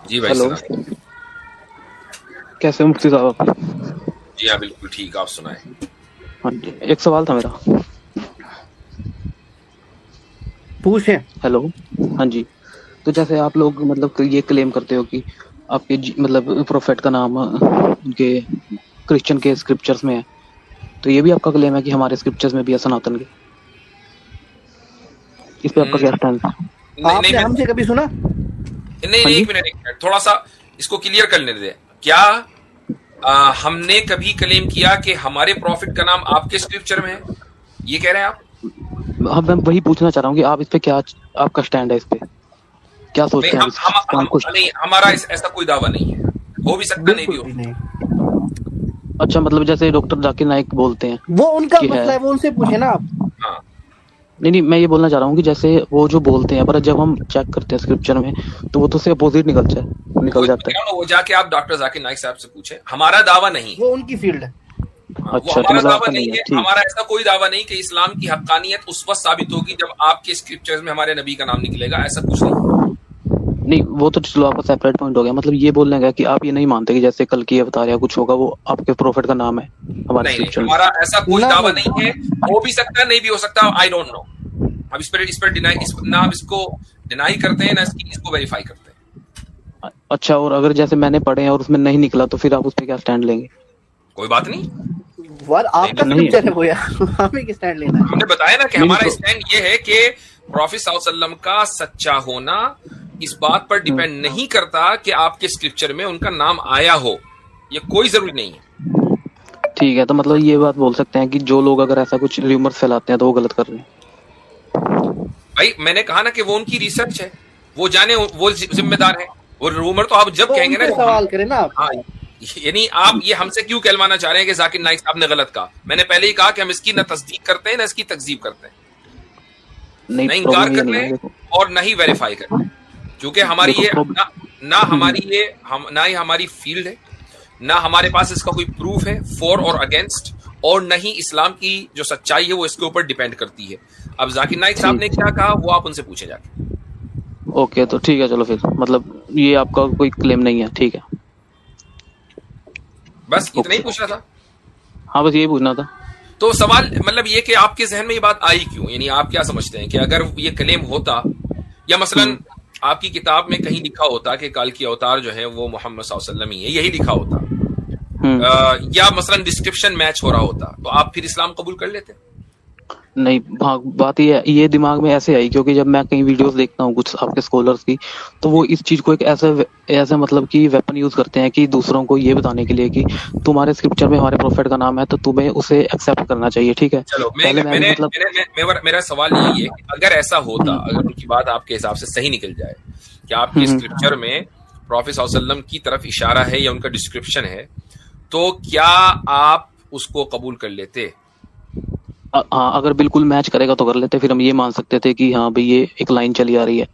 जी भाई हेलो, सलाम। कैसे हो मुफ्ती साहब आप? जी हाँ, बिल्कुल ठीक, आप सुनाएं। हाँ जी, एक सवाल था मेरा। पूछे। हेलो। हाँ जी। तो जैसे आप लोग मतलब ये क्लेम करते हो कि आपके मतलब प्रोफेट का नाम उनके क्रिश्चियन के स्क्रिप्चर्स में है, तो ये भी आपका क्लेम है कि हमारे स्क्रिप्चर्स में भी है सनातन के? इस पे आपका क्या हम्म, स्टैंड है? नहीं नहीं आपने मैं हमसे कभी सुना? नहीं हाँ नहीं, जी। एक मिनट थोड़ा सा इसको क्लियर कर लेने दे। क्या हमने कभी क्लेम किया कि हमारे प्रॉफिट का नाम आपके स्क्रिप्चर में है, ये कह रहे हैं आप? हाँ, मैं वही पूछना चाह रहा हूँ कि आप इस पे क्या, आपका स्टैंड है इस पे, क्या नहीं, सोचते हैं आप इसका कुछ? नहीं, हमारा ऐसा कोई दावा नहीं है। हो भी सकता, नहीं भी बिल्कुल हो भी सकता। नहीं। अच्छा, मतलब जैसे डॉक्टर जाकिर नाइक बोलते हैं वो उनका कि है। मसला है, वो उनसे पूछे ना आप। हाँ, नहीं नहीं, मैं ये बोलना चाह रहा हूँ कि जैसे वो जो बोलते हैं, पर जब हम चेक करते हैं स्क्रिप्चर में तो वो तो उससे अपोजिट वो निकल जाता है। वो जाके आप डॉक्टर जाकिर नाइक साहब से पूछे, हमारा दावा नहीं है। वो उनकी फील्ड है। हाँ, वो अच्छा, तो हमारा मतलब दावा आपका नहीं नहीं है, है। ठीक। हमारा ऐसा कोई दावा नहीं कि इस्लाम की हक्कानियत उस वक्त साबित होगी जब आपके स्क्रिप्चर्स में हमारे नबी का नाम निकलेगा, ऐसा कुछ नहीं। नहीं, वो तो चलो आपका सेपरेट पॉइंट हो गया। मतलब ये बोलने का कि आप ये नहीं मानते कि जैसे कल की अवतार या कुछ होगा वो आपके प्रोफेट का नाम है हमारे नहीं नहीं, स्क्रिप्चर में? हमारा ऐसा कोई ना दावा भाई। नहीं है। हो भी सकता है, नहीं भी हो सकता, आई डोंट नो। अब इस पर डिनाई ना हम इसको डिनाई करते हैं ना इसको वेरीफाई करते हैं। अच्छा, और अगर जैसे मैंने पढ़े हैं और उसमें नहीं निकला तो फिर आप उस पर क्या स्टैंड लेंगे? कोई बात नहीं। वार नहीं आपका निकला, नहीं है। स्क्रिप्चर है वो यार। हमें किस स्टैंड लेना है? हमने बताया ना कि नहीं नहीं, हमारा स्टैंड ये है कि प्रॉफिट सल्लल्लाहु अलैहि वसल्लम का सच्चा होना इस बात पर डिपेंड नहीं करता कि आपके स्क्रिप्चर में उनका नाम आया हो, ये कोई जरूरी नहीं है। ठीक है, तो मतलब ये बात बोल सकते हैं कि जो लोग अगर ऐसा कुछ र्यूमर्स फैलाते हैं तो वो गलत कर रहे हैं? भाई मैंने कहा ना कि वो उनकी रिसर्च है, वो जाने, वो जिम्मेदार है। वो रूमर तो आप जब तो कहेंगे ना उनसे जब हम। सवाल करें ना आप। हाँ, यानी आप ये हमसे क्यों कहलवाना चाह रहे हैं कि जाकिर नाइक साहब ने गलत कहा? मैंने पहले ही कहा कि हम इसकी ना तस्दीक करते हैं ना इसकी तकजीब करते हैं, नहीं, ना इनकार प्रॉब्लम ये कर नहीं रहे है, हैं देखो। और ना ही वेरीफाई कर रहे हैं। क्योंकि हमारी देखो ये ना, ना प्रॉब्लम। हमारी ये हम ना ही हमारी फील्ड है, ना हमारे पास इसका कोई प्रूफ है फॉर और अगेंस्ट, और न ही इस्लाम की जो सच्चाई है वो इसके ऊपर डिपेंड करती है। अब जाकिर नाइक साहब ने ठीक। क्या कहा वो आप उनसे पूछे जाके। ओके, तो ठीक है, चलो फिर मतलब ये आपका कोई क्लेम नहीं है, ठीक है। बस इतना ही ओके। पूछना था। हाँ, बस यही पूछना था। तो सवाल मतलब ये कि आपके जहन में ये बात आई क्यों, यानी आप क्या समझते हैं कि अगर ये क्लेम होता, या मसलन आपकी किताब में कहीं लिखा होता कि कल की अवतार जो है वो मोहम्मद सल्लल्लाहु अलैहि वसल्लम ही है, यही लिखा होता, या मसलन डिस्क्रिप्शन मैच हो रहा होता, तो आप फिर इस्लाम कबूल कर लेते? नहीं, बात ये दिमाग में ऐसे आई क्योंकि जब मैं कई वीडियोस देखता हूँ कुछ आपके स्कॉलर्स की, तो वो इस चीज को एक ऐसे मतलब कि वेपन यूज करते हैं कि दूसरों को ये बताने के लिए कि तुम्हारे स्क्रिप्चर में हमारे प्रोफेट का नाम है तो तुम्हें उसे एक्सेप्ट करना चाहिए, ठीक है। चलो पहले मैं भी मतलब मेरा सवाल यही है कि अगर ऐसा होता, हम्म, अगर उनकी बात आपके हिसाब से सही निकल जाए कि आपके हम्म, स्क्रिप्चर में प्रॉफिट सल्लल्लाहु अलैहि वसल्लम की तरफ इशारा है या उनका डिस्क्रिप्शन है, तो क्या आप उसको कबूल कर लेते? हाँ, अगर बिल्कुल मैच करेगा तो कर लेते, फिर हम ये मान सकते थे कि हाँ भाई ये एक लाइन चली आ रही है,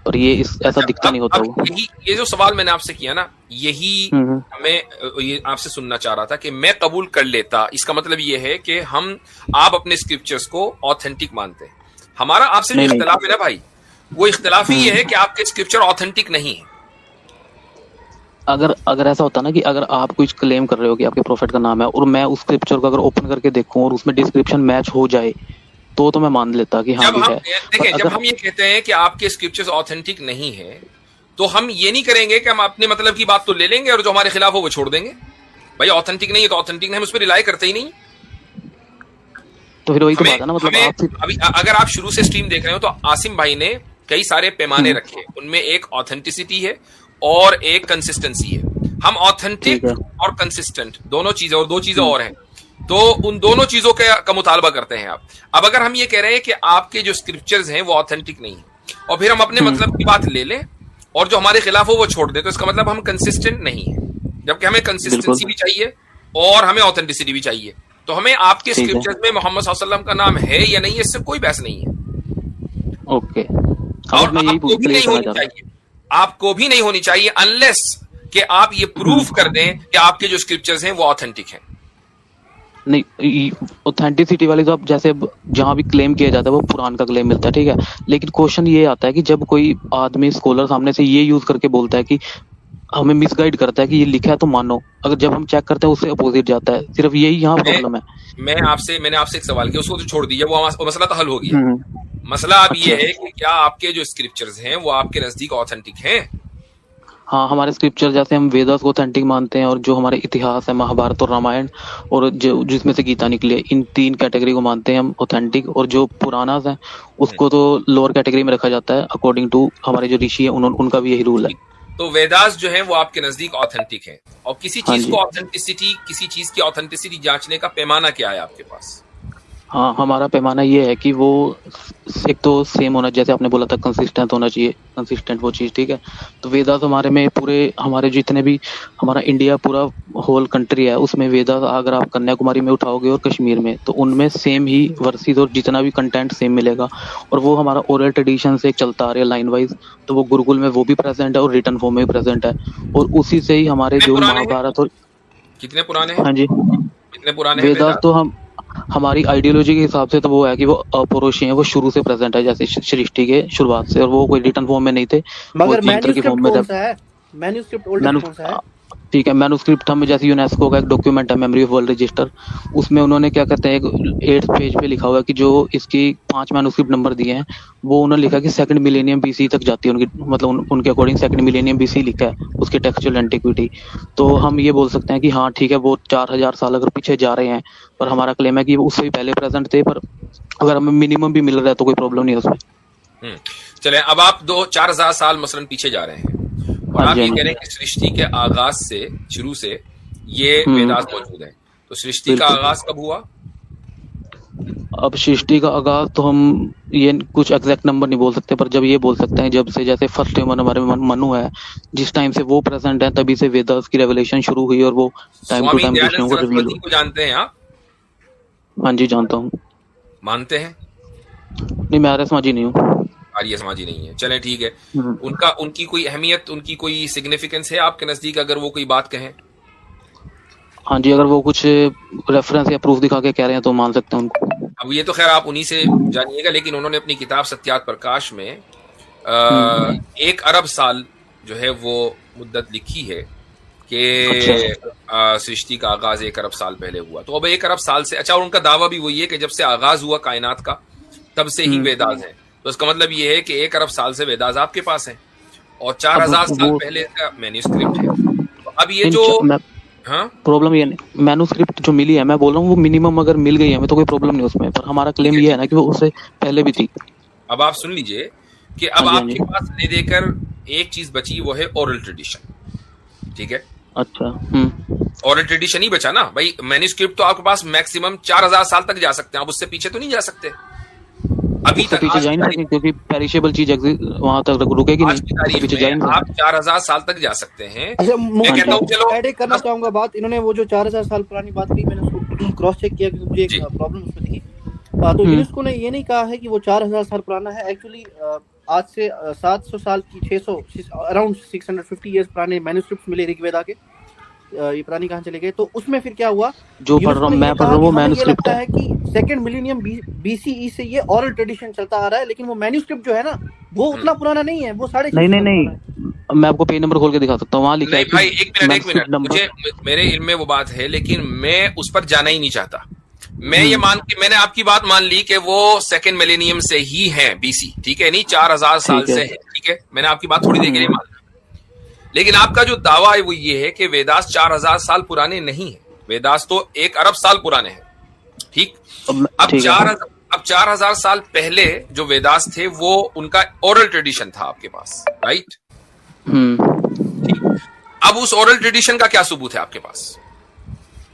पर ये इस ऐसा अच्छा, दिखता नहीं होता अब वो। यही ये जो सवाल मैंने आपसे किया ना, यही हम्म, मैं ये आपसे सुनना चाह रहा था कि मैं कबूल कर लेता, इसका मतलब ये है कि आप अपने स्क्रिप्चर्स को ऑथेंटिक मानते हैं। हमारा आपसे जो नहीं नहीं। इख्तिलाफ है ना भाई, वो इख्तिलाफ ही ये है हम्म, कि आपके स्क्रिप्चर ऑथेंटिक नहीं है। अगर अगर ऐसा होता ना कि अगर आप कुछ क्लेम कर रहे हो कि आपके प्रोफेट का नाम है और मैं उस स्क्रिप्चर को अगर ओपन करके देखूं और उसमें डिस्क्रिप्शन मैच हो जाए तो मैं मान लेता कि हाँ जब भी हम है। पर देखें, जब अगर हम ये कहते हैं कि आपके स्क्रिप्चर्स ऑथेंटिक नहीं है, तो हम ये नहीं करेंगे कि हम अपने मतलब की बात तो ले लेंगे और जो हमारे खिलाफ हो वो छोड़ देंगे। भाई ऑथेंटिक नहीं है तो ऑथेंटिक नहीं, हम उस पर रिलाई करते ही नहीं। तो फिर वही तो हमें बात है ना, मतलब हमें आप फिर अभी अगर आप शुरू से स्ट्रीम देख रहे हो तो आसिम भाई ने कई सारे पैमाने हम्म, रखे, उनमें एक ऑथेंटिसिटी है और एक कंसिस्टेंसी है। हम ठीक ऑथेंटिक है। और कंसिस्टेंट दोनों चीजें, और दो चीजें हम्म, और हैं, तो उन दोनों चीजों का मुतालबा करते हैं आप। अब अगर हम ये कह रहे हैं कि आपके जो स्क्रिप्चर्स हैं वो ऑथेंटिक नहीं है, और फिर हम अपने मतलब की बात ले लें और जो हमारे खिलाफ हो वो छोड़ दें, तो इसका मतलब हम कंसिस्टेंट नहीं है। जबकि हमें बिल्कुल। कंसिस्टेंसी भी चाहिए और हमें ऑथेंटिसिटी भी चाहिए। तो हमें आपके ठीक है। स्क्रिप्चर्स में मोहम्मद सल्लल्लाहु अलैहि वसल्लम का नाम है या नहीं, इससे कोई बहस नहीं है। ओके। हाँ, बस और मैं यही आपको भी क्लियर नहीं करना होनी चाह रहा चाहिए, आपको भी नहीं होनी चाहिए, अनलेस कि आप ये हूँ। प्रूफ कर दें कि आपके जो स्क्रिप्चर्स हैं वो ऑथेंटिक हैं। नहीं, ऑथेंटिसिटी वाली तो अब जैसे जहां भी क्लेम किया जाता है वो पुराण का क्लेम मिलता है, ठीक है। लेकिन क्वेश्चन ये आता है कि जब कोई आदमी स्कॉलर सामने से ये यूज करके बोलता है कि हमें मिसगाइड करता है कि ये लिखा है तो मानो, अगर जब हम चेक करते हैं उससे अपोजिट जाता है। सिर्फ यही यहाँ प्रॉब्लम है। मैंने आपसे एक सवाल किया, उसको तो छोड़ दीजिए, वो मसला तो हल हो गया। मसला अब अच्छा। ये है कि क्या आपके जो स्क्रिप्चर्स हैं वो आपके नजदीक ऑथेंटिक हैं? हाँ, हमारे स्क्रिप्चर जैसे हम वेदास को ऑथेंटिक मानते हैं, और जो हमारे इतिहास है महाभारत और रामायण, और जो जिसमें से गीता निकली है, इन 3 कैटेगरी को मानते हैं हम ऑथेंटिक। और जो पुराणास है उसको तो लोअर कैटेगरी में रखा जाता है, अकॉर्डिंग टू हमारे जो ऋषि है उनका भी यही रूल है। तो वेदास जो है वो आपके नजदीक ऑथेंटिक है, और किसी हाँ चीज जी। को ऑथेंटिसिटी, किसी चीज की ऑथेंटिसिटी जांचने का पैमाना क्या है आपके पास? हाँ, हमारा पैमाना ये है कि वो एक तो सेम होना, जैसे आपने बोला था कंसिस्टेंट होना चाहिए, कंसिस्टेंट वो चीज़, ठीक है। तो वेदास हमारे में पूरे, हमारे जितने भी, हमारा इंडिया पूरा होल कंट्री है उसमें वेदास, अगर आप कन्याकुमारी में उठाओगे और कश्मीर में, तो उनमें सेम ही वर्सेस और जितना भी कंटेंट सेम मिलेगा। और वो हमारा ओरल ट्रेडिशन से चलता आ रहा है लाइन वाइज, तो वो गुरुकुल में वो भी प्रेजेंट है और रिटर्न फॉर्म में भी प्रेजेंट है। और उसी से ही हमारे कितने जो पुराने हैं? महाभारत और, कितने पुराने हैं? हाँ जी, कितने पुराने हैं वेदास वेदास? तो हम, हमारी आइडियोलॉजी के हिसाब से तो वो है कि वो अपौरुषीय है, वो शुरू से प्रेजेंट है, जैसे सृष्टि के शुरुआत से, और वो कोई रिटर्न फॉर्म में नहीं थे, वो मगर यंत्र की मैन्यूस्क्रिप्ट फॉर्म में कौन थे। सा है? मैन्यूस्क्रिप्ट ओल्डेस्ट कौन सा है? ठीक है, मैन्युस्क्रिप्ट हम, जैसे यूनेस्को का एक डॉक्यूमेंट है मेमोरी ऑफ वर्ल्ड रजिस्टर, उसमें उन्होंने क्या कहते हैं, एक 8th पेज पे लिखा हुआ है कि जो इसकी 5 मैन्युस्क्रिप्ट नंबर दिए हैं, वो उन्होंने लिखा कि 2nd मिलेनियम बीसी तक जाती है उनकी, मतलब उनके अकॉर्डिंग 2nd मिलेनियम बीसी लिखा है उसकी टेक्सचुअल एंटिक्विटी। तो हम ये बोल सकते हैं कि हाँ ठीक है, वो 4000 साल अगर पीछे जा रहे हैं, पर हमारा क्लेम है कि वो उससे भी पहले प्रेजेंट थे, पर अगर हमें मिनिमम भी मिल रहा है तो कोई प्रॉब्लम नहीं है उसमें। चले, अब आप 4,000 साल मसलन पीछे जा रहे हैं, और हाँ आप जी, ये हाँ कह जी, रहे हैं कि सृष्टि के आगाज से, शुरू से ये वेदास मौजूद है। तो सृष्टि का बिल्कुल। आगाज कब हुआ? अब सृष्टि का आगाज तो हम ये कुछ एग्जैक्ट नंबर नहीं बोल सकते, पर जब ये बोल सकते हैं, जब से जैसे फर्स्ट ह्यूमन हमारे मनु है, जिस टाइम से वो प्रेजेंट है, तभी से वेदास की रेवलेशन शुरू हुई, और वो time to Swami time Dayanand ऋषियों को रिवील सरस्वती को जानते हैं आप? हाँ जी, जानता हूँ। मानते हैं? नहीं, मैं आर्य समाजी नहीं हूँ। आर्य समाजी नहीं है, चलें ठीक है। हम्म। उनकी कोई अहमियत, उनकी कोई सिग्निफिकेंस है आपके नजदीक, अगर वो कोई बात कहें? हाँ जी, अगर वो कुछ रेफरेंस या प्रूफ दिखा के कह रहे हैं तो मान सकते हैं उनको। अब ये तो खैर आप उन्हीं से जानिएगा, लेकिन उन्होंने अपनी किताब सत्यात प्रकाश में 1 अरब साल जो है वो मुद्दत लिखी है कि सृष्टि का आगाज 1 अरब साल पहले हुआ। तो अब 1 अरब साल से, अच्छा, और उनका दावा भी वही है कि जब से आगाज हुआ कायनात का, तब से ही वेदास है। तो इसका मतलब ये है कि 1 अरब साल से वेदास आपके पास है, और 4,000 साल पहले का मैन्यूस्क्रिप्ट है। तो अब ये जो, हाँ, प्रॉब्लम ये नहीं, मैन्युस्क्रिप्ट जो मिली है, मैं बोल रहा हूँ वो मिनिमम अगर मिल गई है हमें तो कोई प्रॉब्लम नहीं उसमें, पर हमारा क्लेम ये है ना कि वो उससे पहले भी थी। अब आप सुन लीजिए कि अब हाँ जी, आपके पास ले देकर एक चीज बची, वो है ओरल ट्रेडिशन, ठीक है? अच्छा। ओरल ट्रेडिशन ही बचा ना भाई। मैन्यूस्क्रिप्ट तो आपके पास मैक्सिमम 4,000 साल तक जा सकते हैं, आप उससे पीछे तो नहीं जा सकते अभी तक। पीछे जा ही नहीं सकते क्योंकि पेरिशेबल चीज वहां तक रुकेगी आज की नहीं, तारीख पीछे जा ही में नहीं आप 4,000 साल तक जा सकते हैं। अच्छा, मैं कहता हूँ चलो ऐड करना चाहूंगा बात। इन्होंने वो जो 4000 साल पुरानी बात कही, मैंने उसको क्रॉस चेक किया क्योंकि मुझे एक प्रॉब्लम उसमें दिखी। तो यूनेस्को ने ये नहीं कहा है कि वो 4000 साल पुराना है। एक्चुअली आज से 700 साल की 600 अराउंड 650 इयर्स पुराने मैन्युस्क्रिप्ट्स मिले ऋग्वेदा के। ये पुरानी कहाँ चले गए? तो उसमें फिर क्या हुआ, जो पढ़ रहा हूँ मैं, पढ़ रहा हूँ वो मैन्युस्क्रिप्ट है कि 2nd मिलेनियम बीसीई से ये ओरल ट्रेडिशन चलता आ रहा है, लेकिन वो मैन्युस्क्रिप्ट जो है ना वो उतना पुराना नहीं है, वो 650 नहीं नहीं नहीं, मैं आपको पेज नंबर खोल के दिखा सकता हूँ, वहाँ लिखा है। नहीं भाई, एक मिनट, मुझे, मेरे इल्म में वो बात है, लेकिन मैं उस पर जाना ही नहीं चाहता। मैं ये मान के, मैंने आपकी बात मान ली कि वो 2nd मिलेनियम से ही है बीसी, ठीक है, नहीं 4,000 साल से है, ठीक है, मैंने आपकी बात थोड़ी देर के लिए मान ली। लेकिन आपका जो दावा है वो ये है कि वेदास 4,000 साल पुराने नहीं है, वेदास तो 1 अरब साल पुराने हैं, ठीक? अब 4,000 साल पहले जो वेदास थे वो उनका ओरल ट्रेडिशन था आपके पास, राइट? अब उस ओरल ट्रेडिशन का क्या सबूत है आपके पास?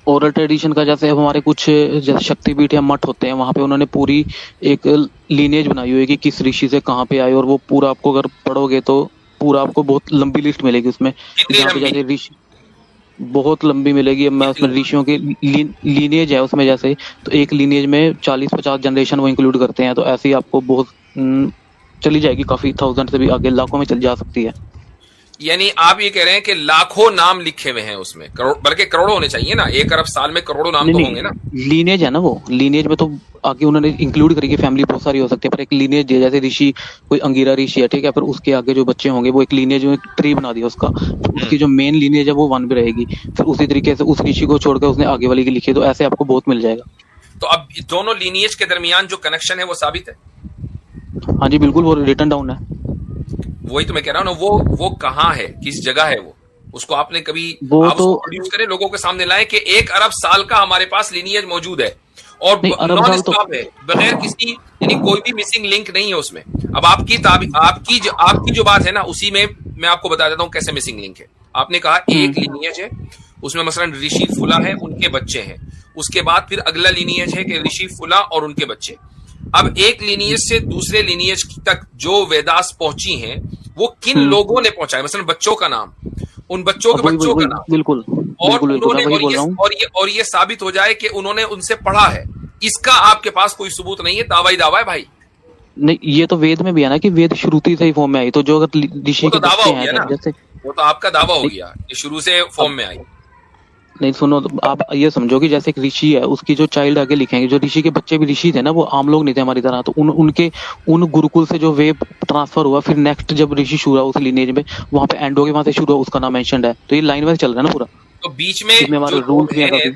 ओरल ट्रेडिशन का, जैसे हमारे कुछ जैसे शक्तिपीठ या मठ होते हैं, वहां पे उन्होंने पूरी एक लीनेज बनाई हुई है कि किस ऋषि से कहाँ पे आए, और वो पूरा आपको अगर पढ़ोगे तो पूरा आपको बहुत लंबी लिस्ट मिलेगी उसमें। जैसे ऋषि बहुत लंबी मिलेगी। अब मैं उसमें ऋषियों की लीनेज है उसमें, जैसे तो एक लीनेज में 40-50 जनरेशन वो इंक्लूड करते हैं, तो ऐसे ही आपको बहुत चली जाएगी, काफी 1000 से भी आगे लाखों में चल जा सकती है। यानी आप ये कह रहे हैं कि लाखों नाम लिखे हुए हैं उसमें, बल्कि करोड़ों होने चाहिए ना, 1 अरब साल में करोड़ों नाम तो होंगे ना। लीनेज है ना, वो लीनेज में तो आगे उन्होंने इंक्लूड करी कि फैमिली बहुत सारी हो सकती है, पर एक लीनेज दिया, जैसे ऋषि कोई अंगीरा ऋषि है, ठीक है, फिर उसके आगे जो बच्चे होंगे वो एक लीनेज में एक ट्री बना दिया उसका, उसकी जो मेन लीनेज है वो 1 भी रहेगी, फिर उसी तरीके से उस ऋषि को छोड़कर उसने आगे वाली की लिखी, तो ऐसे आपको बहुत मिल जाएगा। तो अब दोनों लीनिएज के दरमियान जो कनेक्शन है वो साबित है। हाँ जी बिल्कुल, वो रिटर्न डाउन है। वही तो मैं कह रहा हूँ ना, वो कहाँ है, किस जगह है वो, उसको आपने कभी वो आप तो उसको प्रोड्यूस करें, लोगों के सामने लाएं कि 1 अरब साल का हमारे पास लीनिएज मौजूद है और नॉन स्टॉप है, बगैर किसी, यानी कोई भी मिसिंग लिंक नहीं है उसमें। अब आपकी जो बात है ना, उसी में मैं आपको बता देता हूँ कैसे मिसिंग लिंक है। आपने कहा एक लीनिएज है, उसमें मसलन ऋषि फुला है, उनके बच्चे हैं, उसके बाद फिर अगला लीनिएज है कि ऋषि फुला और उनके बच्चे। अब एक लीनिएज से दूसरे लीनिएज तक जो वेदास पहुंची हैं, वो किन लोगों ने पहुंचाया, मसलन बच्चों का नाम, उन बच्चों के बच्चों का नाम, बिल्कुल, और उन्होंने और ये साबित हो जाए कि उन्होंने उनसे पढ़ा है, इसका आपके पास कोई सबूत नहीं है, दावा ही दावा है भाई। नहीं, ये तो वेद में भी है ना कि वेद श्रुति से ही फॉर्म में आई, तो जो अगर ऋषि के दावा हो गया ना, जैसे वो तो आपका दावा हो गया कि शुरू से फॉर्म में आई। नहीं सुनो, तो आप ये समझो कि जैसे एक ऋषि है, उसकी जो चाइल्ड आगे लिखेंगे, जो ऋषि के बच्चे भी ऋषि थे ना, वो आम लोग नहीं थे हमारी तरह, तो उन गुरुकुल से जो वे ट्रांसफर हुआ, फिर नेक्स्ट जब ऋषि शुरू हुआ उस लीनेज में, वहां पे एंड हो गया, वहां से शुरू हुआ, उसका नाम मेंशन्ड है, तो ये लाइन वाइज चल रहा है ना पूरा। तो बीच में जो लोग हैं,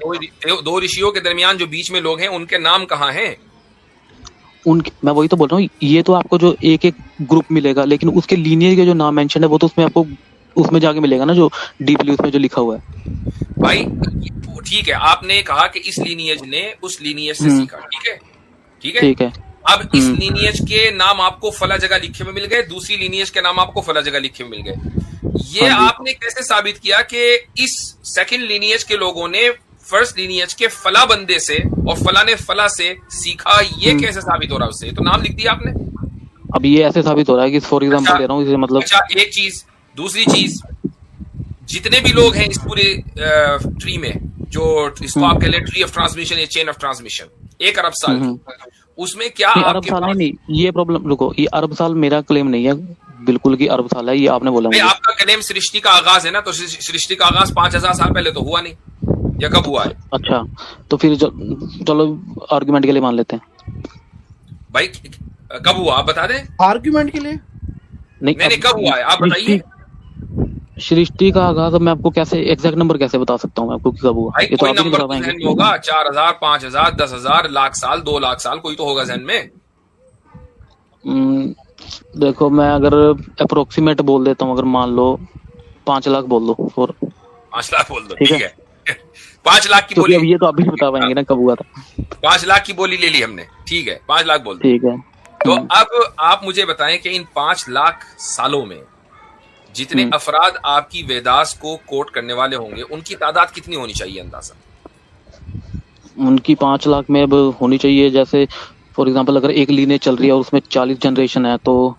दो ऋषियों के दरमियान जो बीच में लोग हैं, उनके नाम कहाँ हैं? मैं वही तो बोल रहा हूँ, ये तो आपको जो एक एक ग्रुप मिलेगा, लेकिन उसके लीनियज के जो नाम मेंशन है वो तो उसमें आपको उसमें जाके मिलेगा ना, जो डीपली उसमें जो लिखा हुआ है भाई। ठीक है, आपने कहा कि इस लीनियज ने उस लीनियज से सीखा, ठीक है, ठीक है, ठीक है। अब इस लीनियज के नाम आपको फला जगह लिखे में मिल गए, दूसरी लीनियज के नाम आपको फला जगह लिखे में मिल गए। ये आपने कैसे साबित किया कि इस सेकंड लीनियज के लोगों ने फर्स्ट लीनियज के फला बंदे से और फला ने फला से सीखा? ये कैसे साबित हो रहा है उससे? तो नाम लिख दिया आपने। अब ये ऐसे साबित हो रहा है कि फॉर एग्जांपल दे रहा हूँ, इसे मतलब अच्छा, एक चीज, दूसरी चीज, जितने भी लोग हैं इस पूरे ट्री में, जो इसको आप कह लें ट्री ऑफ ट्रांसमिशन या चेन ऑफ ट्रांसमिशन, 1 अरब साल की, उसमें क्या अरब साल नहीं, ये प्रॉब्लम, रुको, ये अरब साल मेरा क्लेम नहीं है बिल्कुल कि अरब साल है, ये आपने बोला। आपका क्लेम सृष्टि का आगाज है ना, तो सृष्टि का आगाज 5000 साल पहले तो हुआ नहीं, या कब हुआ है? अच्छा, तो फिर चलो आर्गुमेंट के लिए मान लेते हैं भाई, कब हुआ आप बता दें। आर्गुमेंट के लिए नहीं, कब हुआ है आप बताइए। सृष्टि का आगाज मैं आपको कैसे एग्जैक्ट नंबर कैसे बता सकता हूँ मैं आपको कि कब हुआ? ये तो आप नहीं बता पाएंगे। होगा 4000, 5000, 10,000, लाख साल, 2 लाख साल, कोई तो होगा जहन में। देखो, मैं अगर अप्रोक्सीमेट बोल देता हूँ, अगर मान लो 5 लाख बोल दो, 5 लाख बोल दो, ठीक है। 5 लाख की बोली, अब ये तो आप भी बता पाएंगे ना कब हुआ था। 5 लाख की बोली ले ली हमने, ठीक है, 5 लाख बोल दो, ठीक है। तो अब आप मुझे बताएं कि इन 5 लाख सालों में जितने अफराद आपकी वेदास को कोट करने वाले होंगे, उनकी तादाद कितनी होनी चाहिए अंदाजा? उनकी 5 लाख में अब होनी चाहिए, जैसे फॉर एग्जांपल अगर एक लीनेज चल रही है और उसमें 40 जनरेशन है, तो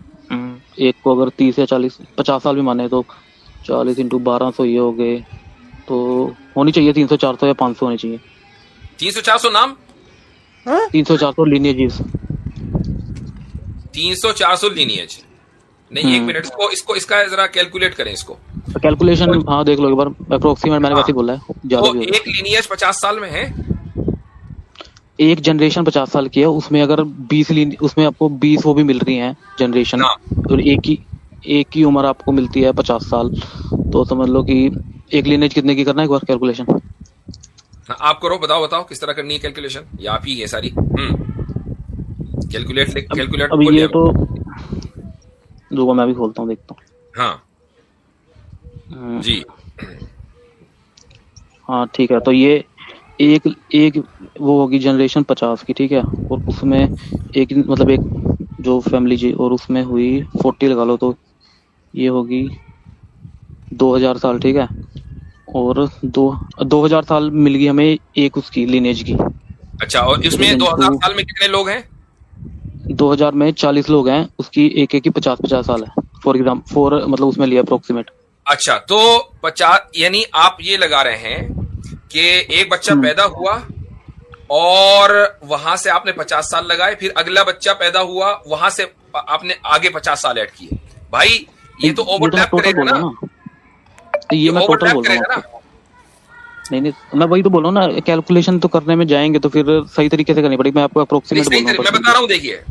एक को अगर 30 या 40 50 साल भी माने, तो 40 × 1200 ये हो गए, तो होनी चाहिए 300, 400 या 500 होनी चाहिए। 300, 400 नाम, 300, 400 लीनियजेस, 300, 400 लीनियज। नहीं, 1 मिनट, इसका जरा कैलकुलेट करें इसको। कैलकुलेशन हाँ देख लो एक बार, अप्रोक्सीमेट मैंने वैसे बोला है, ज्यादा भी एक लीनियज 50 साल में है, एक जनरेशन 50 साल की है, उसमें अगर 20 उसमें आपको 20 वो भी मिल रही हैं जनरेशन, और एक की उम्र आपको मिलती है 50 साल, तो समझ लो कि एक लीनेज कितने की करना है, एक बार कैलकुलेशन आप करो, बताओ किस तरह करनी है कैलकुलेशन, या आप ही है सारी कैलकुलेट। अब ये तो जो मैं भी खोलता हूँ, देखता हूँ। हाँ जी, हाँ ठीक है, तो ये एक वो होगी जनरेशन 50 की, ठीक है, और उसमें एक मतलब एक जो फैमिली जी, और उसमें हुई 40 लगा लो, तो ये होगी 2000 साल, ठीक है, और 2000 साल मिल गई हमें एक उसकी लीनेज की। अच्छा, और इसमें 2000 साल में कितने लोग हैं? 2000 में 40 लोग हैं, उसकी एक की 50-50 साल है, फॉर एग्जाम्पल, मतलब उसमें लिया अप्रोक्सीमेट। अच्छा, तो 50, यानी आप ये लगा रहे हैं कि एक बच्चा पैदा हुआ और वहां से आपने 50 साल लगाए, फिर अगला बच्चा पैदा हुआ, वहां से आपने आगे 50 साल ऐड किए। भाई ये तो ओवरलैप करेगा ना, ये मैं टोटल ओवरलैप बोल रहा हूँ करेगा ना। आपको। नहीं नहीं, मैं वही तो बोल रहा हूँ ना, कैलकुलेशन तो करने में जाएंगे तो फिर सही तरीके से करनी पड़ेगी। मैं आपको नहीं, अप्रोक्सीमेट बोल सही रहा हूँ मैं बता रहा हूँ, देखिए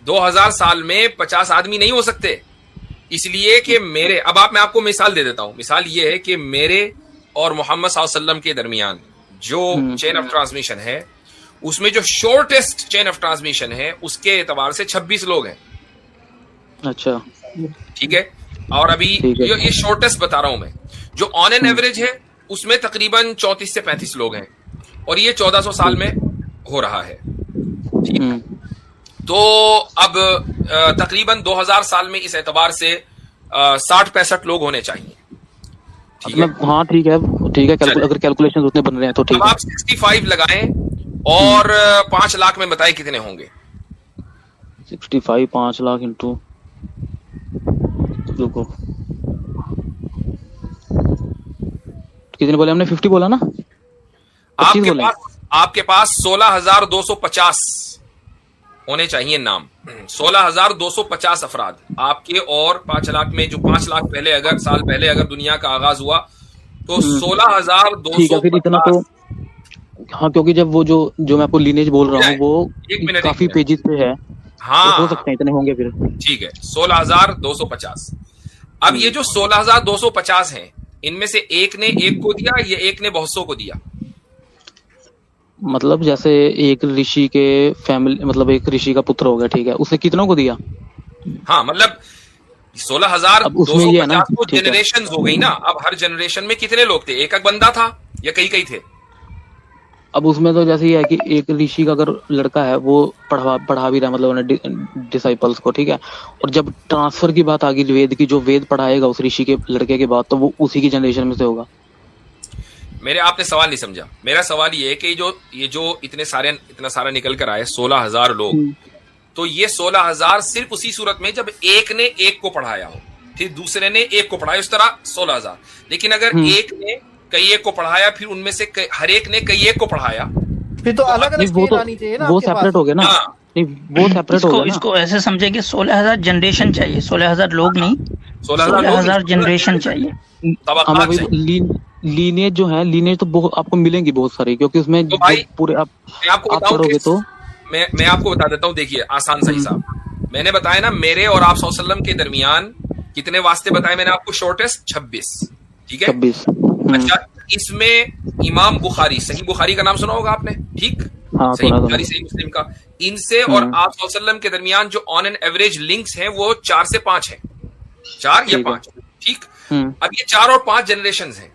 2000 साल में 50 आदमी नहीं हो सकते, इसलिए कि मेरे, अब मैं आपको मिसाल दे देता हूँ। मिसाल ये है कि मेरे और मोहम्मद सल्लल्लाहु अलैहि वसल्लम के दरमियान जो चेन ऑफ ट्रांसमिशन है, उसमें जो शॉर्टेस्ट चेन ऑफ ट्रांसमिशन है उसके एतबार से 26 लोग हैं। अच्छा ठीक है, और अभी ठीक है। ये शॉर्टेस्ट बता रहा हूं मैं। जो ऑन एन एवरेज है उसमें तकरीबन 34 से 35 लोग हैं, और ये 1400 साल में हो रहा है। ठीक है, तो अब तकरीबन 2000 साल में इस एतबार से 60-65 लोग होने चाहिए। ठीक है, हाँ ठीक है ठीक है, अगर कैलकुलेशन उतने बन रहे हैं तो ठीक अब है। आप 65 लगाएं और 5 लाख में बताएं कितने होंगे। 65 5 लाख इंटू, रुको कितने बोले हमने? 50 बोला ना? 25 बोले? आपके पास 16,250 होने चाहिए नाम। 16,250 अफराद आपके, और 5 लाख में जो 5 लाख पहले अगर साल पहले अगर दुनिया का आगाज हुआ तो 16,250। ठीक है, फिर इतना तो हाँ, क्योंकि जब वो जो मैं आपको लीनेज बोल रहा हूँ वो काफी पेजेस पे है। हाँ, तो हो सकते हैं इतने होंगे फिर। ठीक है, 16,250। अब ये जो 16,250 हैं, इनमें से एक ने एक को दिया या एक ने बहुत सौ को दिया? मतलब जैसे एक ऋषि के फैमिली, मतलब एक ऋषि का पुत्र हो गया, ठीक है, उसने कितनों को दिया? हाँ, मतलब 16,250 तो जनरेशन हो गई ना। अब हर जनरेशन में कितने लोग थे? एक बंदा था या कई थे? अब उसमें तो जैसे ये है कि एक ऋषि का अगर लड़का है वो पढ़ा भी रहा है, मतलब डिसाइपल्स को, ठीक है, और जब ट्रांसफर की बात आ गई वेद की, जो वेद पढ़ाएगा उस ऋषि के लड़के के बाद, तो वो उसी की जनरेशन में से होगा। मेरे आपने सवाल नहीं समझा। मेरा सवाल ये है कि ये जो इतना सारा निकल कर आए 16,000 लोग, तो ये 16,000 सिर्फ उसी सूरत में जब एक ने एक को पढ़ाया हो, फिर दूसरे ने एक को पढ़ाया, इस तरह 16,000। लेकिन अगर एक ने कई एक को पढ़ाया, फिर उनमें से हर एक ने कई एक को पढ़ाया, फिर तो अलग अलग चेन आनी चाहिए ना, वो सेपरेट हो गया ना। नहीं, वो सेपरेट हो गया ना। इसको ऐसे समझे कि 16,000 जनरेशन चाहिए, 16,000 लोग नहीं, 16,000 जनरेशन चाहिए। लीनेज जो है, लीनेज तो आपको मिलेंगी बहुत सारी, क्योंकि उसमें तो भाई पूरे आप पढ़ोगे तो मैं आपको बता देता हूँ। देखिए, आसान सा हिसाब मैंने बताया ना, मेरे और आप सल्लल्लाहु अलैहि वसल्लम के दरमियान कितने वास्ते बताए मैंने आपको? शॉर्टेस्ट 26, ठीक है। 26। अच्छा, इसमें इमाम बुखारी, सही बुखारी का नाम सुना होगा आपने, ठीक? हाँ, सही बुखारी, सही मुस्लिम का, इनसे और आप सल्लल्लाहु अलैहि वसल्लम के दरमियान जो ऑन एन एवरेज लिंक्स हैं वो 4 से 5 है, 4 या 5, ठीक। अब ये 4 और 5 जनरेशन हैं।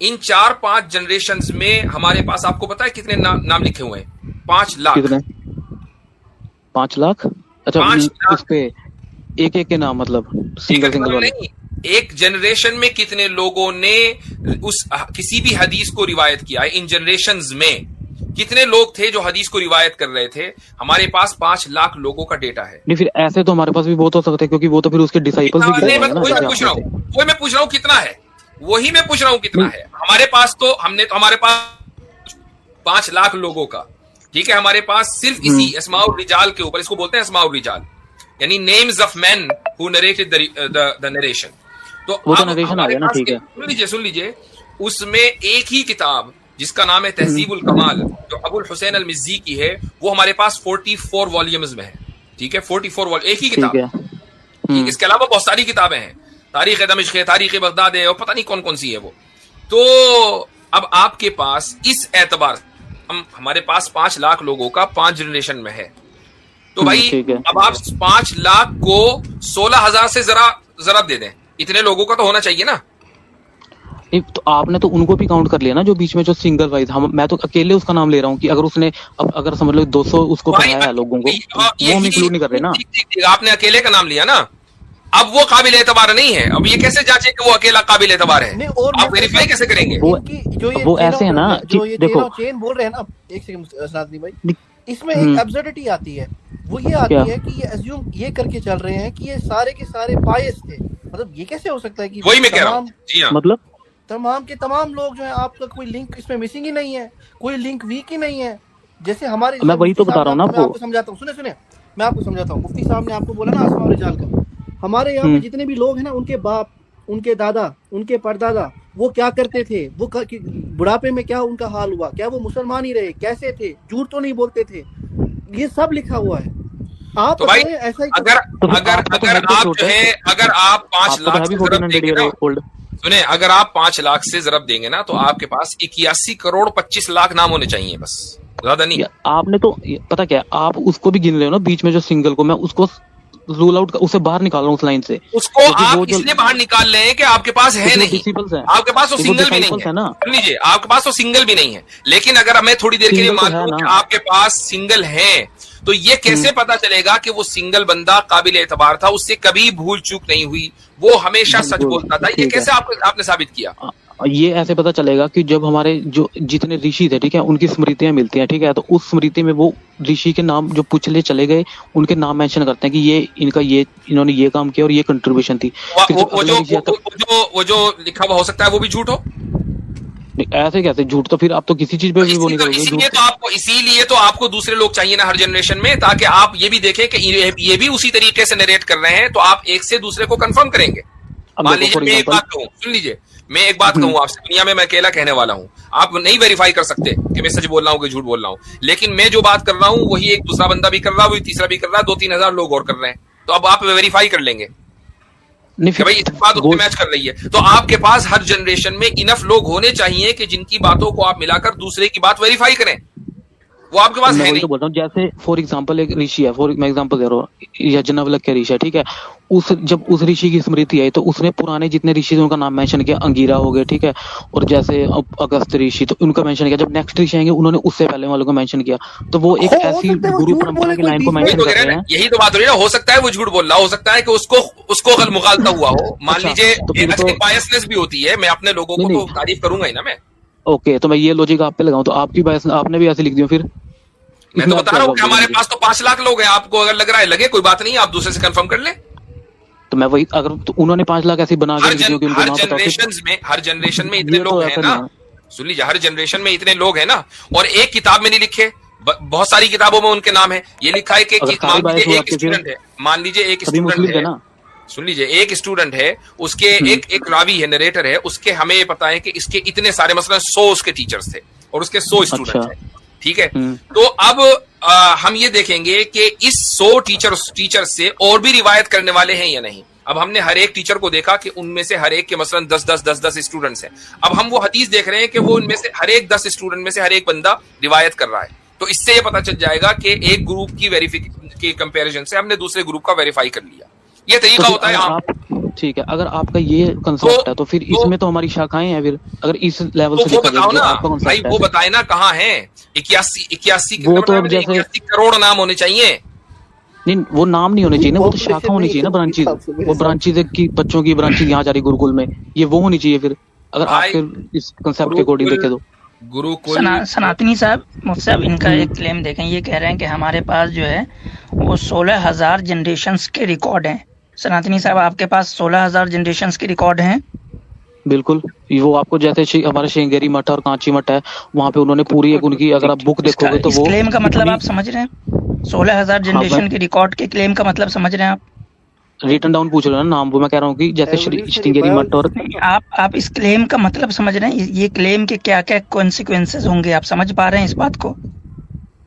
इन 4-5 जनरेशन में हमारे पास, आपको पता है कितने नाम लिखे हुए हैं? 5 लाख। कितने? 5 लाख? अच्छा, 5 लाख उस पे एक एक के नाम, मतलब सिंगल वाले नहीं, एक जनरेशन में कितने लोगों ने किसी भी हदीस को रिवायत किया है? इन जनरेशंस में कितने लोग थे जो हदीस को रिवायत कर रहे थे? हमारे पास 5 लाख लोगों का डेटा है। नहीं, फिर ऐसे तो हमारे पास भी बहुत हो सकते हैं, क्योंकि वो तो फिर उसके डिसाइपल्स भी वही मैं पूछ रहा हूँ कितना है, वही मैं पूछ रहा हूँ कितना है। हमारे पास तो हमारे पास 5 लाख लोगों का, ठीक है, हमारे पास सिर्फ इसी अस्माउर रिजाल के ऊपर, इसको बोलते हैं अस्माउर रिजाल, यानी names of man who narrated the narration. तो वो तो नरेशन आ गया ना, ठीक है। सुन लीजिए, उसमें एक ही किताब जिसका नाम है तहजीबुल कमाल, जो अबुल हुसैन अल मिज़्ज़ी की है, वो हमारे पास 44 वॉल्यूम्स में है, ठीक है। 44 वॉल्यूम, एक ही किताब है। इसके अलावा बहुत सारी किताबें हैं, तारीख दमिश्क है, तारीख बगदाद है, और पता नहीं कौन कौन सी है वो। तो अब आपके पास इस एतबार हमारे पास 5 लाख लोगों का 5 जनरेशन में है। तो भाई अब आप 5 लाख को 16,000 से जरा दे दें, इतने लोगों का तो होना चाहिए ना। तो आपने तो उनको भी काउंट कर लिया ना, जो बीच में जो सिंगल वाइज, मैं तो अकेले उसका नाम ले रहा हूँ कि अगर उसने, अब अगर समझ लो 200 उसको पढ़ाया है लोगों को, वो हम इंक्लूड नहीं कर रहे ना। आपने अकेले का नाम लिया ना, अब वो काबिल एतबार नहीं है। अब ये कैसे जांचे कि वो अकेला काबिल एतबार है? आप वेरीफाई कैसे करेंगे? वो ऐसे है ना, देखो चेन बोल रहे हैं ना, एक सेकंड सादनी भाई, इसमें एक एब्सर्डिटी आती है। वो ये आती है कि ये अज्यूम ये करके चल रहे हैं कि ये सारे के सारे बायस थे। मतलब ये कैसे हो सकता है कि वही मैं कह रहा हूं, जी हां, मतलब तमाम के तमाम लोग जो है, आपका कोई लिंक इसमें मिसिंग ही नहीं है, कोई लिंक वीक ही नहीं है। जैसे हमारे, मैं वही तो बता रहा हूँ ना आपको, समझाता हूँ, सुने मैं आपको समझाता हूँ। मुफ्ती साहब ने आपको बोला ना अस्माउर रिजाल का, हमारे यहाँ पे जितने भी लोग हैं ना, उनके बाप उनके दादा, उनके परदादा वो क्या करते थे, वो बुढ़ापे में क्या उनका हाल हुआ, क्या वो मुसलमान ही रहे, कैसे थे, झूठ तो नहीं बोलते थे, ये सब लिखा हुआ है। आप तो भाई ऐसा ही अगर आप जो है अगर आप 5 लाख से ज़रब देंगे ना, सुने, अगर आप 5 लाख से ज़रब देंगे ना, तो आपके पास 81 करोड़ 25 लाख नाम होने चाहिए, बस, ज्यादा नहीं। आपने तो पता क्या, आप उसको भी गिन रहे हो ना बीच में, जो सिंगल को मैं उसको रूल आउट, उसे बाहर निकाल रहा हूँ उस लाइन से। उसको आप इसलिए बाहर निकाल रहे हैं कि आपके पास है नहीं, आपके पास तो सिंगल भी नहीं है। सुन लीजिए, आपके पास तो सिंगल भी नहीं है, लेकिन अगर मैं थोड़ी देर के लिए मान लूं कि आपके पास सिंगल है, तो ये कैसे पता चलेगा कि वो सिंगल बंदा काबिल एतबार था, उससे कभी भूल चूक नहीं हुई, वो हमेशा सच बोलता था? ये कैसे आपने साबित किया? ये ऐसे पता चलेगा कि जब हमारे जो जितने ऋषि थे, ठीक है, उनकी स्मृतियां मिलती हैं, ठीक है, तो उस स्मृति में वो ऋषि के नाम जो पिछले चले गए, उनके नाम मेंशन करते हैं कि ये इनका इन्होंने ये काम किया और ये कंट्रीब्यूशन थी। वो जो लिखा हुआ हो सकता है वो भी झूठ हो? ऐसे कैसे झूठ? तो फिर आप तो किसी चीज पे भी वो नहीं करोगे। इसीलिए तो आपको दूसरे लोग चाहिए ना हर जनरेशन में, ताकि आप ये भी देखें कि ये भी उसी तरीके से नरेट कर रहे हैं, तो आप एक से दूसरे को कंफर्म करेंगे। मान लीजिए मैं एक बात कहूँ, सुन लीजिए, मैं एक बात कहूँ आपसे, दुनिया में मैं अकेला कहने वाला हूँ, आप नहीं वेरीफाई कर सकते कि मैं सच बोल रहा हूँ कि झूठ बोल रहा हूँ, लेकिन मैं जो बात कर रहा हूँ वही एक दूसरा बंदा भी कर रहा है, वही तीसरा भी कर रहा है, 2-3 हजार लोग और कर रहे हैं, तो अब आप वेरीफाई कर लेंगे कि भाई इस बात उससे मैच कर रही है। तो आपके पास हर जनरेशन में इनफ लोग होने चाहिए कि जिनकी बातों को आप मिलाकर दूसरे की बात वेरीफाई करें, वो आपके पास है नहीं। तो बोलता हूँ, जैसे फॉर एग्जांपल एक ऋषि है, मैं एग्जांपल दे रहा हूँ, यज्ञवल्क्य के ऋषि है, ठीक है, जब उस ऋषि की स्मृति आई तो उसने पुराने जितने ऋषि थे उनका नाम मेंशन किया, अंगीरा हो गए, ठीक है, और जैसे अगस्त ऋषि, तो उनका मेंशन किया। जब नेक्स्ट ऋषि आएंगे उन्होंने उससे पहले वालों को मेंशन किया, तो वो एक ऐसी गुरु परंपरा की लाइन को मेंशन कर रहे हैं। यही तो बात हो रही है, हो सकता है वो झूठ बोल रहा हो सकता है कि उसको गल मुगालता हुआ हो, मान लीजिए बायसनेस भी होती है, मैं अपने लोगों को तो तारीफ करूंगा ही ना मैं। ओके, तो मैं ये लॉजिक आप पे लगाऊं, तो आपकी बायस आपने भी ऐसे लिख दिया फिर। मैं तो बता रहा हूँ कि हमारे पास तो 5 लाख लोग हैं, आपको अगर लग रहा है लगे, कोई बात नहीं, आप दूसरे से कंफर्म कर लें। तो मैं वही, अगर तो उन्होंने 5 लाख ऐसे बना के हर जनरेशन में इतने लोग हैं ना, सुन लीजिए, हर जनरेशन में इतने लोग हैं ना, और एक किताब में नहीं लिखे, बहुत सारी किताबों में उनके नाम है। ये लिखा है कि मान लीजिए एक स्टूडेंट है, सुन लीजिए, एक स्टूडेंट है, उसके एक रावी है, नरेटर है, उसके हमें ये पता है कि इसके इतने सारे, मसलन 100 उसके टीचर्स थे और उसके 100 स्टूडेंट है, ठीक है। तो अब हम ये देखेंगे कि इस 100 टीचर से और भी रिवायत करने वाले हैं या नहीं। अब हमने हर एक टीचर को देखा कि उनमें से हर एक के मसलन 10 स्टूडेंट्स हैं। अब हम वो हदीस देख रहे हैं कि वो उनमें से हर एक 10 स्टूडेंट में से हर एक बंदा रिवायत कर रहा है, तो इससे ये पता चल जाएगा कि एक ग्रुप की कंपैरिजन से हमने दूसरे ग्रुप का वेरीफाई कर लिया। ये तरीका होता है। ठीक है, अगर आपका ये कंसेप्ट है तो फिर इसमें तो हमारी शाखाएं हैं, फिर अगर इस लेवल से बताओ ना भाई, वो बताए ना कहाँ है 81 करोड़ नाम होने चाहिए। नहीं, वो नाम नहीं होने चाहिए ना, वो तो शाखा होनी चाहिए ना, ब्रांचेज। वो ब्रांचेज की बच्चों की ब्रांचेज यहाँ जा रही गुरुकुल में, ये वो होनी चाहिए। फिर अगर आप फिर इस कंसेप्ट के अकॉर्डिंग देखें तो गुरुकुल। सनातनी साहब, मुझसे अब इनका एक क्लेम देखें, ये कह रहे हैं कि हमारे पास जो है वो 16,000 जनरेशंस के रिकॉर्ड हैं। सनातनी साहब, आपके पास 16,000 जनरेशंस के रिकॉर्ड हैं? बिल्कुल, वो आपको जैसे हमारे श्रृंगेरी मठ और कांची मठ है, वहाँ पे उन्होंने पूरी एक उनकी, अगर आप बुक देखोगे तो वो क्लेम का मतलब आप समझ रहे हैं? 16,000 जनरेशन के रिकॉर्ड के क्लेम का मतलब समझ रहे हैं आप? रिटन डाउन पूछ रहे हैं ना नाम, वो मैं कह रहा हूँ कि जैसे श्रृंगेरी मठ और आप इस क्लेम का मतलब समझ रहे हैं? ये क्लेम के क्या क्या कॉन्सिक्वेंसेस होंगे, आप समझ पा रहे हैं इस बात को?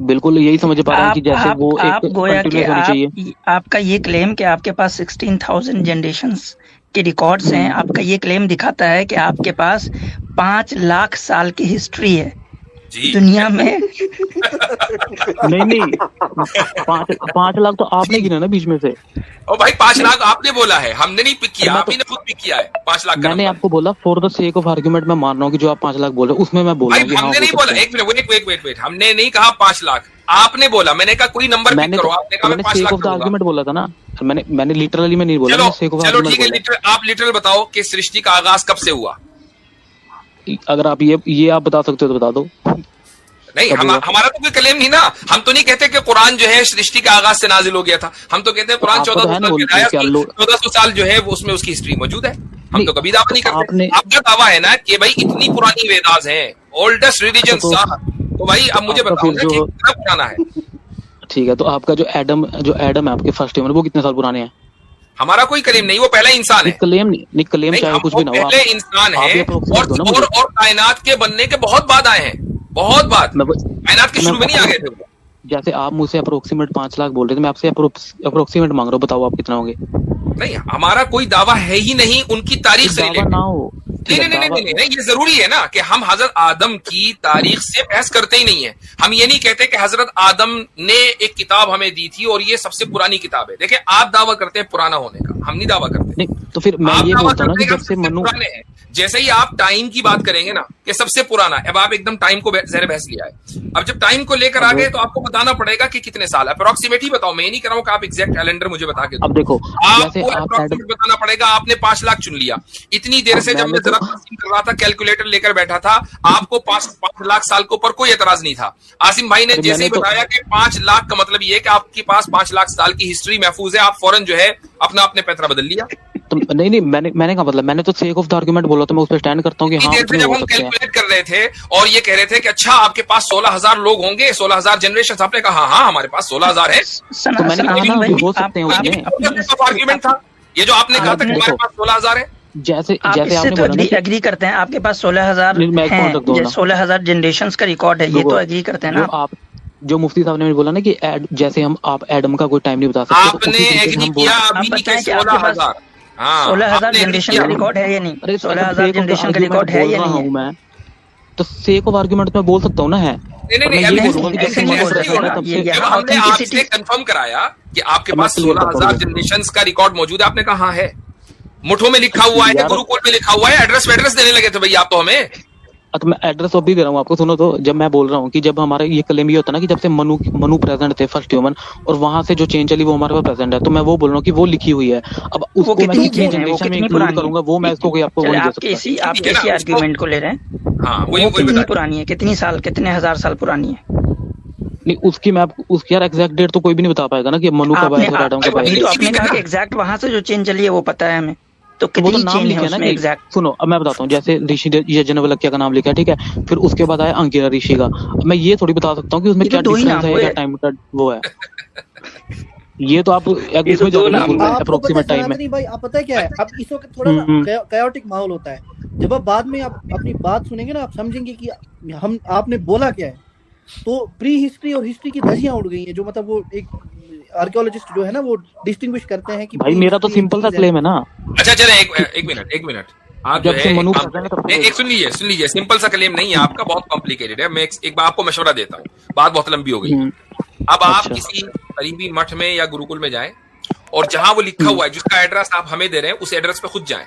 बिल्कुल यही समझ पा रहे हैं कि जैसे वो एक गोया कि आपका ये क्लेम कि आपके पास 16,000 जनरेशंस के रिकॉर्ड्स हैं, आपका ये क्लेम दिखाता है कि आपके पास 5 लाख साल की हिस्ट्री है दुनिया में। नहीं 5 लाख तो आपने गिना ना बीच में से। ओ भाई 5 लाख आपने बोला है, हमने नहीं पिक किया, आप ही ने खुद पिक किया है 5 लाख। मैंने आपको बोला for the sake of argument मैं मान रहा हूँ कि जो आप 5 लाख बोल रहे हो उसमें मैं बोल रहा हूँ। हमने नहीं बोला, एक मिनट वेट, हमने नहीं कहा 5 लाख, आपने बोला। मैंने कहा कोई नंबर पिक करो, आपने कहा मैं 5 लाख आर्गुमेंट बोला था ना, मैंने लिटरली में नहीं बोला। चलो ठीक है, आप लिटरल बताओ कि सृष्टि का आगाज कब से हुआ? अगर आप ये आप बता सकते हो तो बता दो। नहीं, हमारा तो कोई क्लेम नहीं ना, हम तो नहीं कहते कि कुरान जो है सृष्टि के आगाज से नाजिल हो गया था, हम तो कहते हैं कुरान 1400 साल जो है वो उसमें उसकी हिस्ट्री मौजूद है। हम तो कभी दावा नहीं करते। आपका दावा है ना कि भाई इतनी पुरानी वेदास हैं, ओल्डेस्ट रिलीजन, तो भाई अब मुझे बताओ ना कि कितना पुराना है। ठीक है, तो आपका जो एडम है आपके फर्स्ट ह्यूमन, वो कितने साल पुराने हैं? हमारा कोई क्लेम नहीं, वो पहला इंसान है। क्लेम नहीं, क्लेम नहीं, चाहे कुछ भी ना हो, पहले इंसान आप है ये approximate दो ना मुझे। और कायनात के बनने के बहुत बाद आए हैं, बहुत बाद, कायनात के शुरू में नहीं आ गए थे वो। जैसे आप मुझसे अप्रोक्सीमेट 5 लाख बोल रहे थे, मैं आपसे अप्रोक्सीमेट मांग रहा हूँ, बताओ आप कितना होंगे? नहीं, हमारा कोई दावा है ही नहीं उनकी तारीख से दावा रिलेटेड। ना हो, नहीं नहीं नहीं नहीं नहीं, ये जरूरी है ना कि हम हजरत आदम की तारीख से बहस करते ही नहीं है। हम ये नहीं कहते कि हजरत आदम ने एक किताब हमें दी थी और ये सबसे पुरानी किताब है। देखिए, आप दावा करते हैं पुराना होने का, हम नहीं दावा करते। नहीं, तो फिर मैं ये बोलता हूँ ना कि जब से मनु, पुराने हैं, जैसे ही आप टाइम की बात करेंगे ना कि सबसे पुराना, अब आप एकदम टाइम को ज़हर बहस लिया है। अब जब टाइम को लेकर आ गए तो आपको बताना पड़ेगा कि कितने साल, अप्रोक्सीमेट ही बताओ। मैं ये नहीं कर रहा हूं कि आप एग्जैक्ट कैलेंडर मुझे बता के दो। अब देखो, आपको अप्रोक्सीमेट बताना पड़ेगा। आपने 5 लाख चुन लिया, इतनी देर से जब मैं जरा तस्लीम कर रहा था, कैलकुलेटर लेकर बैठा था, आपको 5 लाख साल के ऊपर कोई एतराज नहीं था। आसिम भाई ने जैसे ही बताया कि 5 लाख का मतलब ये कि आपके पास 5 लाख साल की हिस्ट्री महफूज है, आप फौरन जो है अपने पैतरा बदल लिया। तो नहीं, मैंने कहा मतलब, मैंने तो सेक ऑफ द आर्गुमेंट बोला, तो मैं उस पर स्टैंड करता हूँ कि हाँ, जब हम कैलकुलेट कर रहे थे और ये कह रहे थे कि अच्छा आपके पास 16,000 लोग होंगे, 16,000 जनरेशन, आपने कहा हाँ हमारे पास 16,000 है। तो मैंने कहा हो सकते हैं उसमें आर्ग्यूमेंट था ये जो आपने कहा था कि हमारे पास 16,000 है। जैसे आपने तो एग्री करते हैं, आपके पास 16,000 जनरेशन का रिकॉर्ड है, ये तो एग्री करते हैं ना आप? जो मुफ्ती साहब ने बोला ना कि जैसे आप एडम का कोई टाइम नहीं बता सकते, आपने एग्री किया अभी नहीं कि 16,000 16,000 जनरेशन का रिकॉर्ड है या नहीं? 16,000 जनरेशन का रिकॉर्ड है या नहीं? मैं तो सेक ऑफ आर्गुमेंट में बोल सकता हूँ ना, है हमने आपसे कंफर्म कराया कि आपके पास 16,000 जनरेशन का रिकॉर्ड मौजूद है, आपने कहा हाँ है, मुठों में लिखा हुआ है, गुरुकुल में लिखा हुआ है, एड्रेस देने लगे थे भैया आप तो हमें। तो मैं एड्रेस अभी दे रहा हूँ आपको, सुनो तो। जब मैं बोल रहा हूँ कि जब हमारा ये क्लेम ये होता है ना कि जब से मनु प्रेजेंट थे फर्स्ट ह्यूमन, और वहां से जो चेंज चली वो हमारे पास प्रेजेंट है, तो मैं वो बोल रहा हूँ कि वो लिखी हुई है। अब उसको मैं कितनी जनरेशन में इंक्लूड करूंगा वो मैं इसको कोई आपको वो नहीं दे सकता। आप किसी आर्गुमेंट को ले रहे हैं, हाँ, वो कितनी पुरानी है, कितनी साल, कितने हजार साल पुरानी है? नहीं, उसकी यार एग्जैक्ट डेट तो कोई भी नहीं बता पाएगा ना कि मनु कब आया था, एडम कब आया था। तो आपने कहा कि एग्जैक्ट वहां से जो चेंज चली है वो पता है हमें, तो कितनी नाम लिखा है ना एग्जैक्ट। सुनो, अब मैं बताता हूँ, जैसे ऋषि यज्ञवल्क्य का नाम लिखा है, ठीक है, फिर उसके बाद आया अंगिरा ऋषि का। मैं ये थोड़ी बता सकता हूँ कि उसमें क्या डिफरेंस है, क्या टाइम का वो है। ये तो आप अप्रोक्सीमेट टाइम है भाई। आप पता है क्या है, अब इस वक्त थोड़ा ना कायोटिक माहौल होता है। जब आप बाद में आप अपनी बात सुनेंगे ना, आप समझेंगे कि आपने बोला क्या है। तो प्री हिस्ट्री और हिस्ट्री की धज्जियां उड़ गई हैं, जो मतलब वो एक आर्कियोलॉजिस्ट जो है ना वो डिस्टिंग्विश करते हैं कि भाई मेरा तो सिंपल सा क्लेम है ना। अच्छा चले एक मिनट आप जो है एक सुन लीजिए, सिंपल सा क्लेम नहीं है आपका, बहुत कॉम्प्लिकेटेड है। मैं एक बार आपको मशवरा देता हूँ, बात बहुत लंबी हो गई। अब आप किसी करीबी मठ में या गुरुकुल में जाएं और जहां वो लिखा हुआ है, जिसका एड्रेस आप हमें दे रहे हैं, उस एड्रेस पे खुद जाएं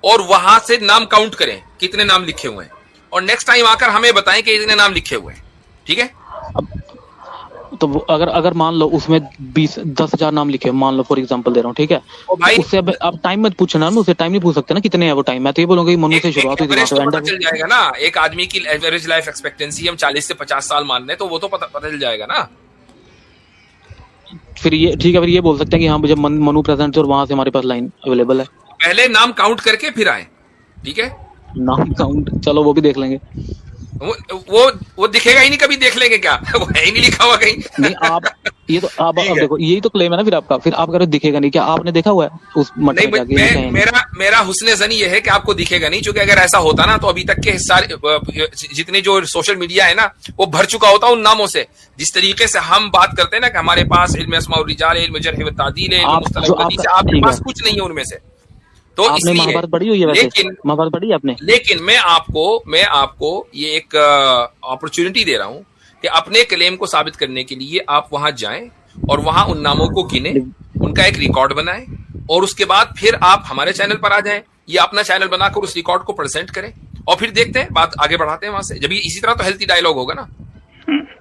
और वहां से नाम काउंट करें कितने नाम लिखे हुए हैं, और नेक्स्ट टाइम आकर हमें बताएं कि इतने नाम लिखे हुए हैं, ठीक है? तो अगर मान लो उसमें 10,000 नाम लिखे, मान लो फॉर एग्जांपल दे रहा हूँ, ठीक है, भाई उससे अब आप टाइम मत पूछना ना, उससे टाइम नहीं पूछ सकते ना कितने है वो टाइम। मैं तो ये बोलूंगा कि मनु से शुरुआत हुई थी, पता चल जाएगा ना। एक आदमी की एवरेज लाइफ एक्सपेक्टेंसी हम 40 से 50 साल मान रहे हैं, तो वो तो पता चल जाएगा ना। फिर ये ठीक है, फिर ये बोल सकते हैं कि हाँ जब मनु प्रेजेंट थे और वहां से हमारे पास लाइन अवेलेबल है। पहले नाम काउंट करके फिर आए, ठीक है? नाम काउंट चलो वो भी देख लेंगे, वो दिखेगा ही नहीं, कभी देख लेंगे क्या? वो है ही नहीं लिखा हुआ कहीं। नहीं, आप ये तो आप देखो, यही तो क्लेम है ना फिर आपका। फिर आप कह रहे हो दिखेगा नहीं, क्या आपने देखा हुआ है उस मठ में जाके? मेरा हुस्न ज़नी ये है कि आपको दिखेगा नहीं, क्योंकि अगर ऐसा होता ना तो अभी तक के सारे जितने जो सोशल मीडिया है ना वो भर चुका होता उन नामों से। जिस तरीके से हम बात करते हैं ना कि हमारे पास इल्म अस्मा और रिजाल, इल्म जरह व तादील है, आपके पास कुछ नहीं है उनमें से। तो आपने महाभारत पढ़ी हुई है वैसे? लेकिन महाभारत पढ़ी आपने? लेकिन मैं आपको ये एक अपॉर्चुनिटी दे रहा हूं कि अपने क्लेम को साबित करने के लिए आप वहां जाएं और वहां उन नामों को गिने, उनका एक रिकॉर्ड बनाएं, और उसके बाद फिर आप हमारे चैनल पर आ जाएं या अपना चैनल बनाकर उस रिकॉर्ड को प्रेजेंट करें, और फिर देखते हैं, बात आगे बढ़ाते हैं वहां से। जब इसी तरह तो हेल्थी डायलॉग होगा ना।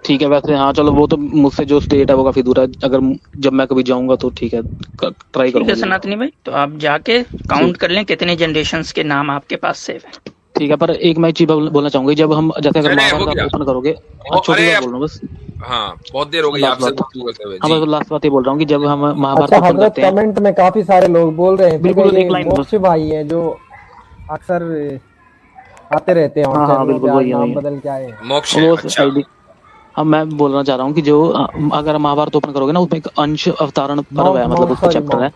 ठीक है, वैसे हाँ चलो, वो तो मुझसे जो स्टेट है वो काफी दूर है, अगर जब मैं कभी जाऊंगा तो ठीक है, ट्राई करूंगा। सनातनी भाई, तो आप जाके काउंट कर लें कितने जनरेशंस के नाम आपके पास सेव है। ठीक है, पर एक मैं चीज बोलना चाहूंगा, जब हम जैसे अगर महाभारत ओपन करोगे, छोटी बात बोल रहा हूँ बस। हाँ, बहुत देर हो गई आपसे लास्ट बात ये बोल रहा हूँ कि जब हम महाभारत ओपन करते हैं, कमेंट में काफी सारे लोग बोल रहे हैं, बिल्कुल एक लाइन मोक्ष भाई है जो अक्सर आते रहते हैं, हाँ बिल्कुल वही नाम बदल के आए मोक्ष। अब मैं बोलना चाह रहा हूँ कि जो अगर महाभारत ओपन करोगे ना, उसमें एक अंश अवतारण पर्व है, मतलब उसका चैप्टर है,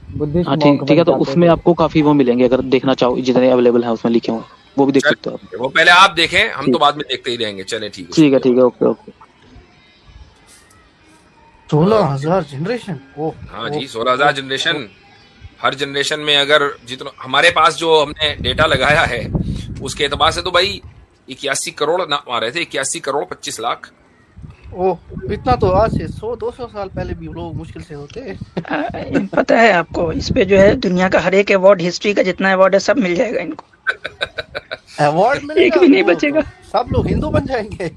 बुद्धिस्ट हाँ मॉन्क ठीक है, बन तो जाते उसमें थे। आपको काफी वो मिलेंगे, अगर देखना चाहो जितने अवेलेबल हैं उसमें लिखे हुए हैं, वो भी देख सकते हो आप। वो पहले आप देखें, हम तो ठीक बाद में देखते ही रहेंगे। चले ठीक है, ठीक है, शुक्रिया। ठीक है, ओके ओके। 16,000 जनरेशन। ओह हाँ ओह जी, 16,000 जनरेशन। हर जनरेशन में अगर जितना हमारे पास जो हमने डेटा लगाया है उसके एतबार से तो भाई 81 करोड़ ना आ रहे थे, 81 करोड़ 25 लाख। ओह, इतना तो आज से 100-200 साल पहले भी लोग मुश्किल से होते। पता है आपको, इस पे जो है दुनिया का हर एक अवार्ड, हिस्ट्री का जितना अवार्ड है सब मिल जाएगा इनको। अवार्ड मिलेगा, एक भी नहीं वो बचेगा। तो सब लोग हिंदू बन जाएंगे।